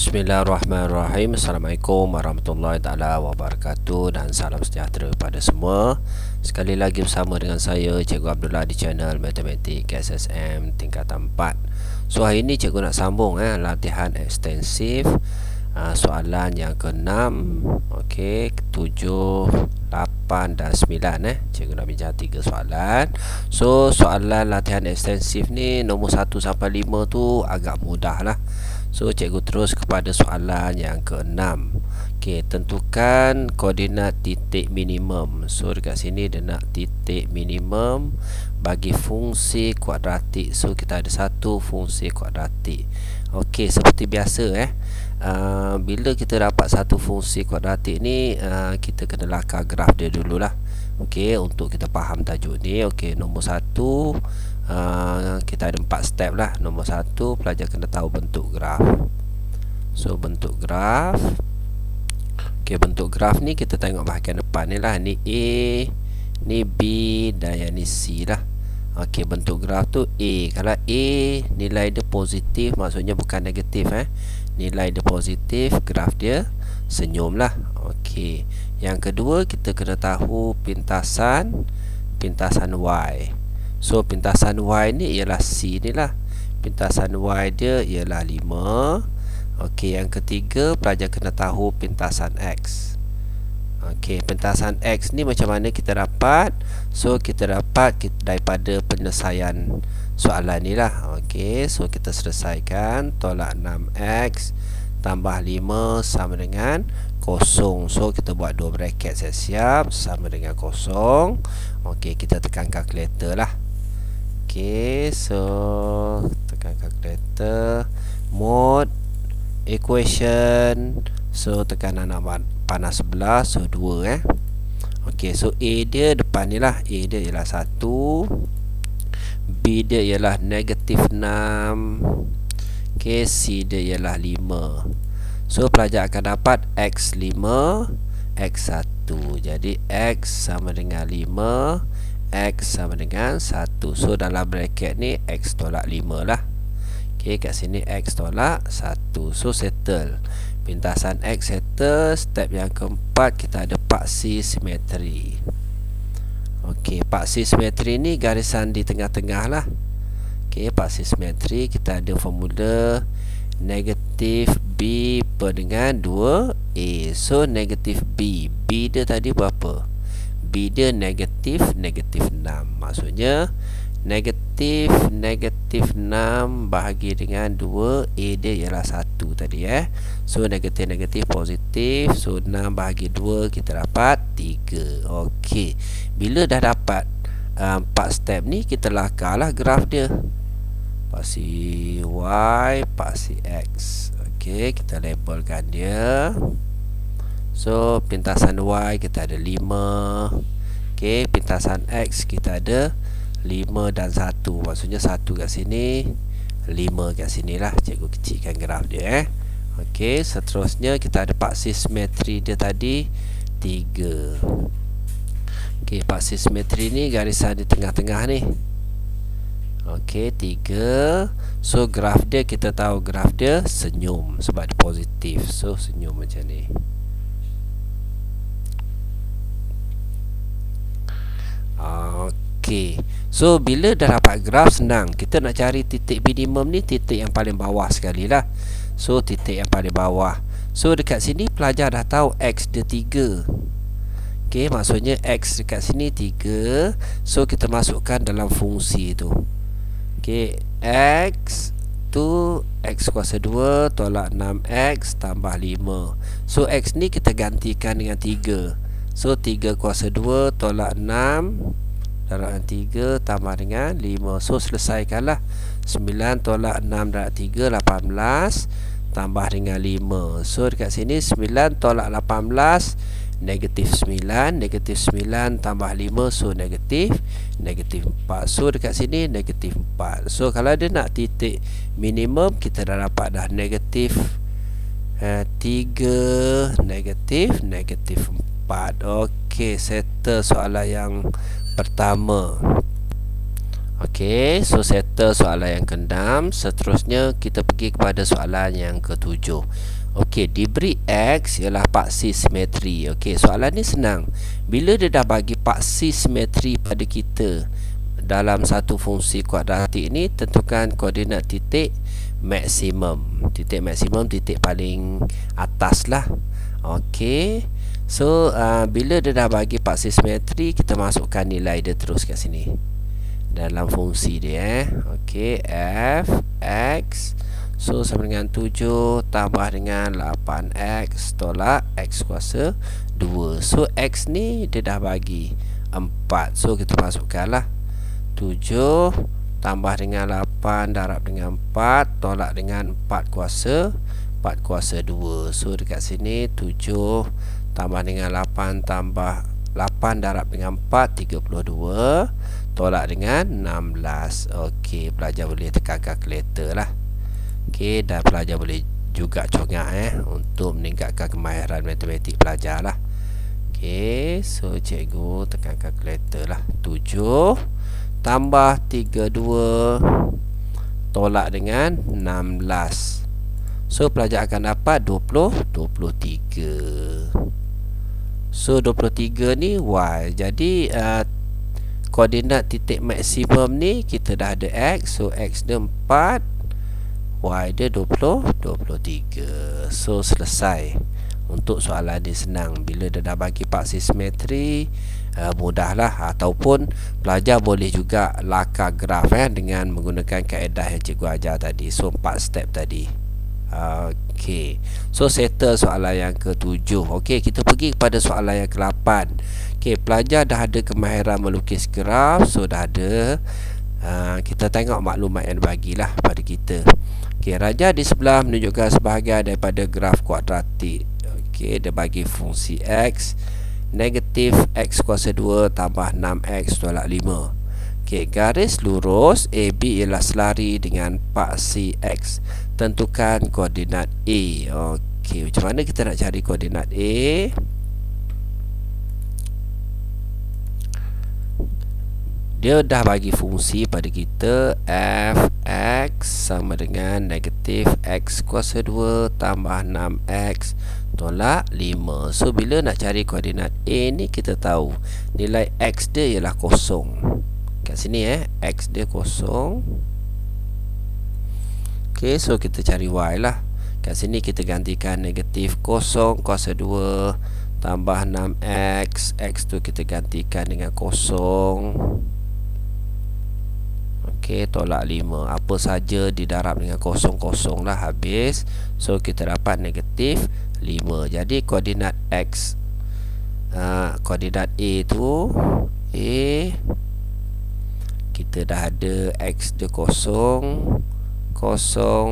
Bismillahirrahmanirrahim. Assalamualaikum warahmatullahi taala wabarakatuh dan salam sejahtera kepada semua. Sekali lagi bersama dengan saya Cikgu Abdullah di channel Matematik SSM tingkatan 4. So hari ini cikgu nak sambung latihan ekstensif soalan yang ke-6, okey, 7, 8 dan 9 Cikgu nak bincang 3 soalan. So soalan latihan ekstensif ni nombor 1 sampai 5 tu agak mudah lah. So cikgu terus kepada soalan yang ke-6. Okey, tentukan koordinat titik minimum. So dekat sini dia nak titik minimum bagi fungsi kuadratik. So kita ada satu fungsi kuadratik. Okey, seperti biasa bila kita dapat satu fungsi kuadratik ni, kita kena lakar graf dia dululah. Okey, untuk kita faham tajuk ni. Okey, nombor 1, kita ada 4 step lah. Nombor 1, pelajar kena tahu bentuk graf. So bentuk graf. Okey, bentuk graf ni kita tengok bahagian depan ni lah. Ni A, ni B dan yang ni C lah. Okey, bentuk graf tu A. Kalau A nilai dia positif, maksudnya bukan negatif nilai dia positif, graf dia senyum lah. Okey, yang kedua kita kena tahu pintasan Y. So pintasan Y ni ialah C ni lah. Pintasan Y dia ialah 5. Okey, yang ketiga pelajar kena tahu pintasan X. Okey, pintasan X ni macam mana kita dapat? So kita dapat daripada penyelesaian soalan ni lah. Okey, so kita selesaikan. Tolak 6X tambah 5 sama dengan 0. So kita buat 2 bracket, siap-siap, sama dengan 0. Okey, kita tekan kalkulator lah. Okey, so tekan kalkulator, mode equation. So tekan anak panah 11, so 2 Okey, so A dia depan ni lah. A dia ialah 1, B dia ialah negatif 6, okey, C dia ialah 5. So pelajar akan dapat X5, X1. Jadi X sama dengan 5, X sama dengan 1. So dalam bracket ni X tolak 5 lah. Okey, kat sini X tolak 1. So settle. Pintasan X settle. Step yang keempat kita ada paksi simetri. Okey, paksi simetri ni garisan di tengah-tengah lah. Okey, paksi simetri kita ada formula negatif B per dengan 2A. So negatif B, B dia tadi berapa? B dia negatif 6. Maksudnya negatif 6 bahagi dengan 2, A dia ialah 1 tadi So negatif positif. So 6 bahagi 2 kita dapat 3. Okey, bila dah dapat 4 step ni, kita lakarlah graf dia. Paksi Y, paksi X. Okey, kita labelkan dia. So pintasan Y kita ada 5. Okey, pintasan X kita ada 5 dan 1. Maksudnya 1 kat sini, 5 kat sini lah. Cikgu kecilkan graf dia Okey, seterusnya kita ada paksi simetri dia tadi 3. Okey, paksi simetri ni garisan di tengah-tengah ni. Okey, 3. So graf dia, kita tahu graf dia senyum sebab dia positif. So senyum macam ni. Okey, so bila dah dapat graf, senang. Kita nak cari titik minimum ni, titik yang paling bawah sekali lah. So titik yang paling bawah. So dekat sini pelajar dah tahu X dia 3. Okey, maksudnya X dekat sini 3. So kita masukkan dalam fungsi tu. Okey, X tu X kuasa 2 tolak 6X tambah 5. So X ni kita gantikan dengan 3. So 3 kuasa 2 tolak 6 darab 3 tambah dengan 5. So selesaikanlah. 9 tolak 6 darab 3, 18 tambah dengan 5. So dekat sini 9 tolak 18, negatif 9. Negatif 9 tambah 5, so negatif 4. So dekat sini negatif 4. So kalau dia nak titik minimum, kita dah dapat dah negatif 3, negatif 4. Okey, settle soalan yang pertama. Okey, so settle soalan yang ke-6. Seterusnya kita pergi kepada soalan yang ke-7. Okey, diberi X ialah paksi simetri. Okey, soalan ni senang. Bila dia dah bagi paksi simetri pada kita dalam satu fungsi kuadratik ni, tentukan koordinat titik maksimum. Titik maksimum, titik paling atas lah. Okey. So, bila dia dah bagi paksi simetri, kita masukkan nilai dia terus kat sini dalam fungsi dia. Okey, f x so sama dengan 7 tambah dengan 8x tolak x kuasa 2. So x ni dia dah bagi 4. So kita masukkanlah 7 tambah dengan 8 darab dengan 4 tolak dengan 4 kuasa 2. So dekat sini 7 tambah dengan 8 tambah 8 darab dengan 4 32 tolak dengan 16. Okey, pelajar boleh tekan kalkulator lah. Okey, dan pelajar boleh juga congak untuk meningkatkan kemahiran matematik pelajar lah. Okey, so cikgu tekan kalkulator lah. 7 tambah 32 tolak dengan 16. So pelajar akan dapat 23. So 23 ni y. Jadi koordinat titik maksimum ni kita dah ada x. So x dia 4, y dia 23. So selesai. Untuk soalan ni senang. Bila dia dah bagi paksi simetri, mudahlah. Ataupun pelajar boleh juga lakar graf dengan menggunakan kaedah yang cikgu ajar tadi. So 4 step tadi. Okey, so settle soalan yang ke-7. Okey, kita pergi kepada soalan yang ke-8. Okey, pelajar dah ada kemahiran melukis graf. So dah ada. Kita tengok maklumat yang bagilah pada kita. Okey, rajah di sebelah menunjukkan sebahagian daripada graf kuadratik. Okey, dia bagi fungsi x negatif x kuasa 2 tambah 6x tolak 5. Okey, garis lurus AB ialah selari dengan paksi x. Tentukan koordinat A. Okey, macam mana kita nak cari koordinat A? Dia dah bagi fungsi pada kita f(x) sama dengan negatif x kuasa 2 tambah 6x tolak 5. So bila nak cari koordinat A ni, kita tahu nilai x dia ialah kosong. Kat sini x dia kosong. Okey, so kita cari y lah. Kat sini kita gantikan negatif kosong kuasa 2 tambah 6x. X tu kita gantikan dengan kosong. Okey, tolak 5. Apa saja didarab dengan kosong-kosong lah, habis. So kita dapat negatif 5. Jadi koordinat x, koordinat A tu kita dah ada x dia kosong,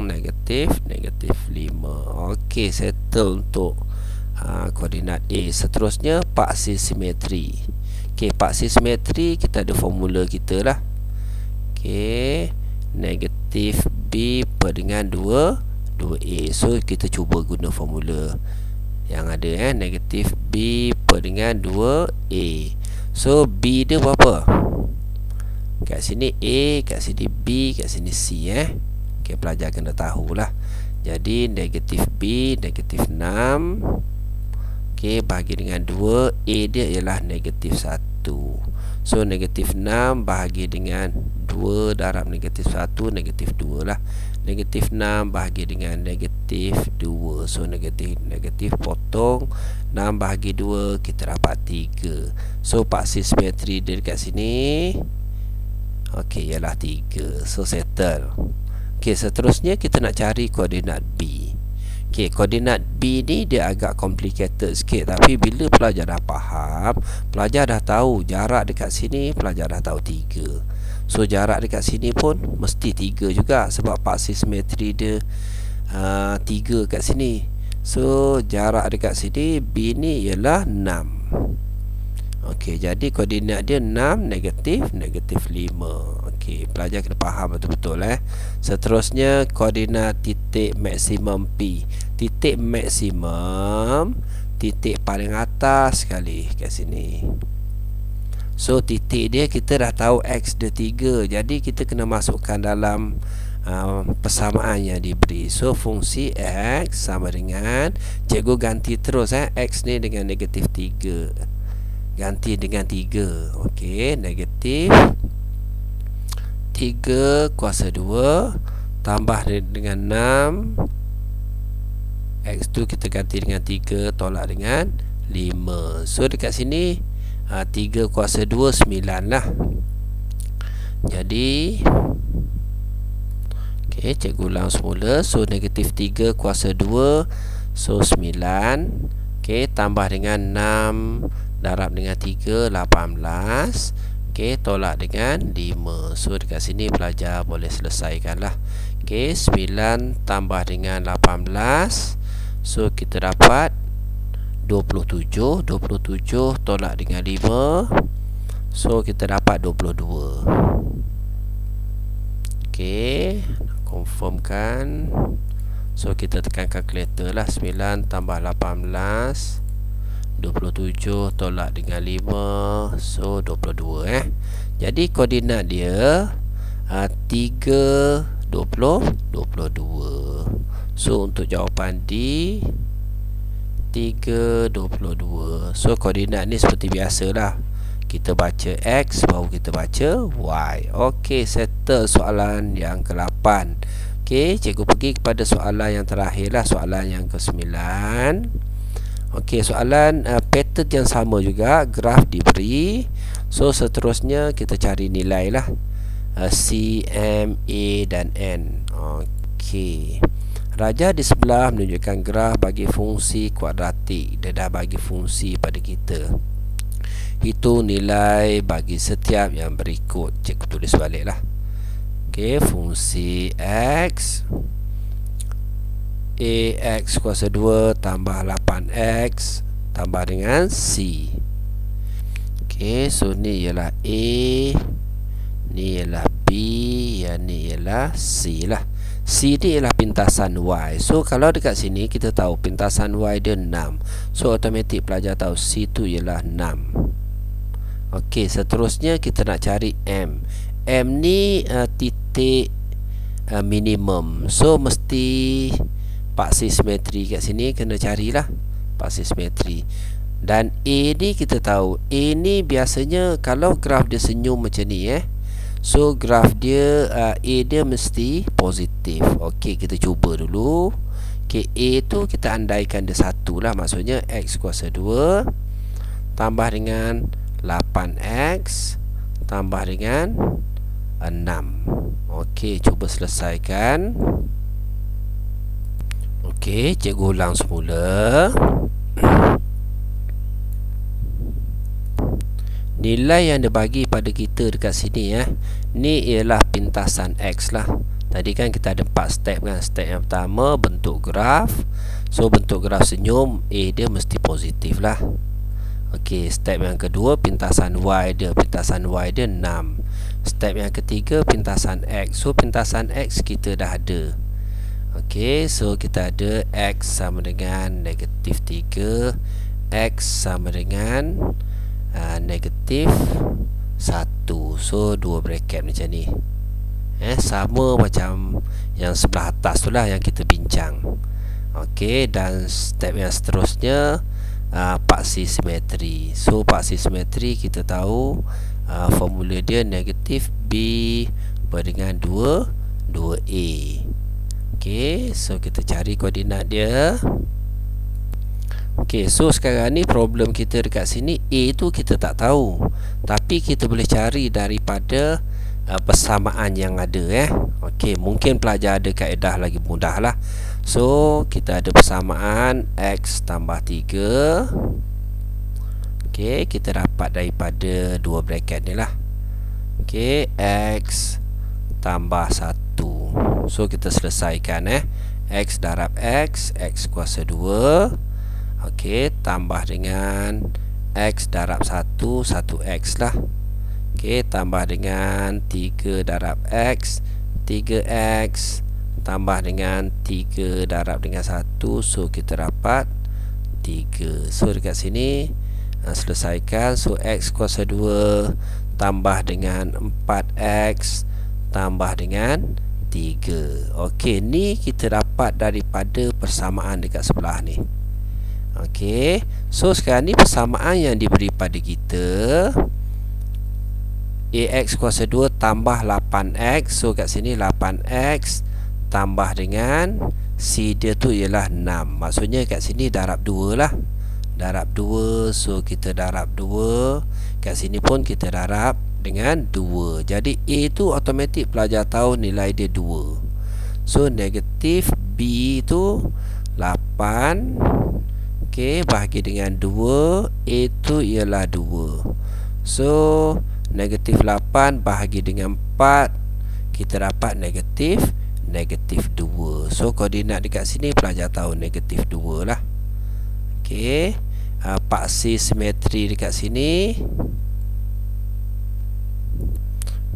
negatif 5. Okey, settle untuk koordinat A. Seterusnya paksi simetri. Okey, paksi simetri kita ada formula kita lah. Okey, negatif B per dengan 2A. So kita cuba guna formula yang ada negatif B per dengan 2A. So B dia berapa? Kat sini A, kat sini B, kat sini C. Okay, pelajar kena tahulah. Jadi negatif B, negatif 6. Okay, bahagi dengan 2. A dia ialah negatif 1. So negatif 6 bahagi dengan 2 darab negatif 1, negatif 2 lah. Negatif 6 bahagi dengan negatif 2. So negatif potong 6 bahagi 2, kita dapat 3. So paksi simetri dia dekat sini okey ialah 3. So settle. Okey, seterusnya kita nak cari koordinat B. Okey, koordinat B ni dia agak complicated sikit, tapi bila pelajar dah faham, pelajar dah tahu jarak dekat sini, pelajar dah tahu 3. So jarak dekat sini pun mesti 3 juga, sebab paksi simetri dia 3 kat sini. So jarak dekat sini B ni ialah 6. Okey, jadi koordinat dia 6 negatif 5. Okey, pelajar kena faham betul-betul Seterusnya koordinat titik maksimum P. Titik maksimum, titik paling atas sekali kat sini. So titik dia kita dah tahu X dia 3. Jadi kita kena masukkan dalam persamaan yang diberi. So fungsi X sama dengan, cikgu ganti terus X ni dengan negatif 3, ganti dengan 3. Okey, negatif 3 kuasa 2 tambah dengan 6. X tu kita ganti dengan 3, tolak dengan 5. So dekat sini 3 kuasa 2 9 lah. Jadi okey, cikgu ulang semula. So negatif 3 kuasa 2, so 9. Okey, tambah dengan 6 darab dengan 3, 18. Okey, tolak dengan 5. So dekat sini pelajar boleh selesaikan lah. Okey, 9 tambah dengan 18, so kita dapat 27. 27 tolak dengan 5, so kita dapat 22. Okey, confirmkan. So kita tekan kalkulator lah. 9 tambah 18, 27 tolak dengan 5, so 22. Jadi koordinat dia 3, 20, 22. So untuk jawapan D 3, 22. So koordinat ni seperti biasalah, kita baca X baru kita baca Y. Okey, settle soalan yang ke-8. Okey, cikgu pergi kepada soalan yang terakhir lah, soalan yang ke-9. Okey, soalan pattern yang sama juga, graf diberi. So seterusnya kita cari nilai lah, C, M, A dan N. Okey, Raja di sebelah menunjukkan graf bagi fungsi kuadratik. Dia dah bagi fungsi pada kita. Hitung nilai bagi setiap yang berikut. Cikgu tulis balik lah. Okey, fungsi X, AX kuasa 2 tambah 8X tambah dengan C. Okey, so ni ialah A, ni ialah B, yang ni ialah C lah. C ni ialah pintasan Y. So kalau dekat sini kita tahu pintasan Y dia 6. So automatik pelajar tahu C tu ialah 6. Okey, seterusnya kita nak cari M. M ni titik minimum. So mesti paksi simetri kat sini kena carilah paksi simetri. Dan A ni kita tahu, A ni biasanya kalau graf dia senyum macam ni so graf dia A dia mesti positif. Okey, kita cuba dulu. Okey, A tu kita andaikan dia 1 lah. Maksudnya X kuasa 2 tambah dengan 8X tambah dengan 6. Okey, cuba selesaikan. Okey, cikgu ulang semula. Nilai yang dia bagi pada kita dekat sini ni ialah pintasan X lah. Tadi kan kita ada 4 step kan. Step yang pertama bentuk graf. So bentuk graf senyum, A dia mesti positif lah. Okey, step yang kedua pintasan Y dia. Pintasan Y dia 6. Step yang ketiga pintasan X. So pintasan X kita dah ada. Okey, so kita ada X sama dengan negatif 3, X sama dengan negatif 1. So 2 bracket macam ni. Sama macam yang sebelah atas tu lah yang kita bincang. Okey, dan step yang seterusnya paksi simetri. So paksi simetri kita tahu formula dia negatif B berddengan 2A. Okey, so kita cari koordinat dia. Okey, so sekarang ni problem kita dekat sini, A tu kita tak tahu, tapi kita boleh cari daripada persamaan yang ada Okey, mungkin pelajar ada kaedah lagi mudah lah. So kita ada persamaan X tambah 3. Okey, kita dapat daripada 2 bracket ni lah. Okey, X tambah 1. So kita selesaikan X darab X, X kuasa 2. Okey, tambah dengan X darab 1, 1X lah. Okey, tambah dengan 3 darab X, 3X. Tambah dengan 3 darab dengan 1. So kita dapat 3. So dekat sini Selesaikan. So X kuasa 2 tambah dengan 4X tambah dengan 3. Okey, ni kita dapat daripada persamaan dekat sebelah ni. Okey, so sekarang ni persamaan yang diberi pada kita, AX kuasa 2 tambah 8X. So kat sini 8X tambah dengan C dia tu ialah 6. Maksudnya kat sini darab 2 lah. Darab 2. So kita darab 2. Kat sini pun kita darab dengan 2. Jadi A tu automatik pelajar tahu nilai dia 2. So negatif B tu 8. Okey, bahagi dengan 2. A tu ialah 2. So negatif 8 bahagi dengan 4, kita dapat negatif 2. So koordinat dekat sini pelajar tahu negatif 2 lah. Okey, paksi simetri dekat sini.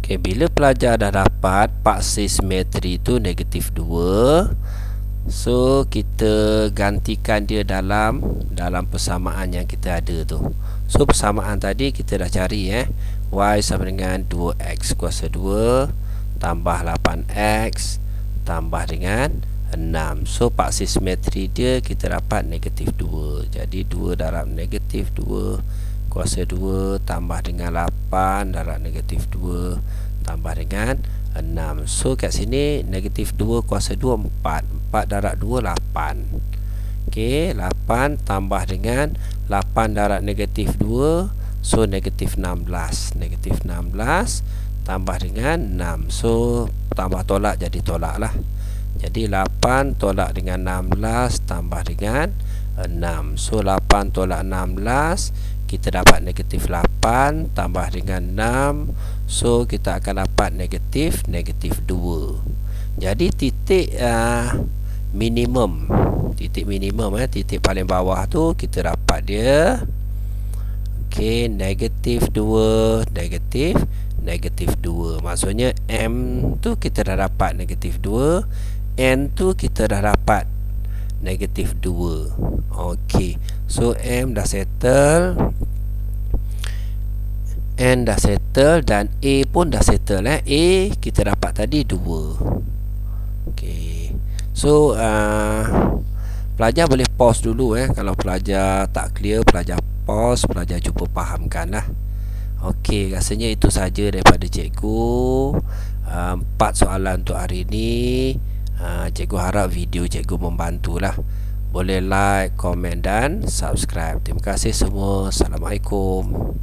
Okey, bila pelajar dah dapat paksi simetri tu negatif 2, so kita gantikan dia dalam persamaan yang kita ada tu. So persamaan tadi kita dah cari Y sama dengan 2X kuasa 2 tambah 8X tambah dengan 6. So paksi simetri dia kita dapat negatif 2. Jadi 2 darab negatif 2 kuasa 2 tambah dengan 8 darab negatif 2 tambah dengan 6. So kat sini negatif 2 kuasa 2 4. 4 darab 2 8. Okey, 8 tambah dengan 8 darab negatif 2. So negatif 16. Negatif 16 tambah dengan 6. So tambah tolak jadi tolak lah. Jadi 8 tolak dengan 16 tambah dengan 6. So 8 tolak 16, kita dapat negatif 8 tambah dengan 6. So kita akan dapat negatif 2. Jadi titik minimum, titik paling bawah tu kita dapat dia. Okey, negatif 2, negatif 2. Maksudnya M tu kita dah dapat negatif 2, N tu kita dah dapat negatif 2. Okey, so M dah settle, N dah settle dan A pun dah settle. A kita dapat tadi 2. Okey, so pelajar boleh pause dulu kalau pelajar tak clear, pelajar pause, pelajar cuba fahamkan lah. Okey, rasanya itu saja daripada cikgu. 4 soalan untuk hari ini. Cikgu harap video cikgu membantulah. Boleh like, komen dan subscribe. Terima kasih semua. Assalamualaikum.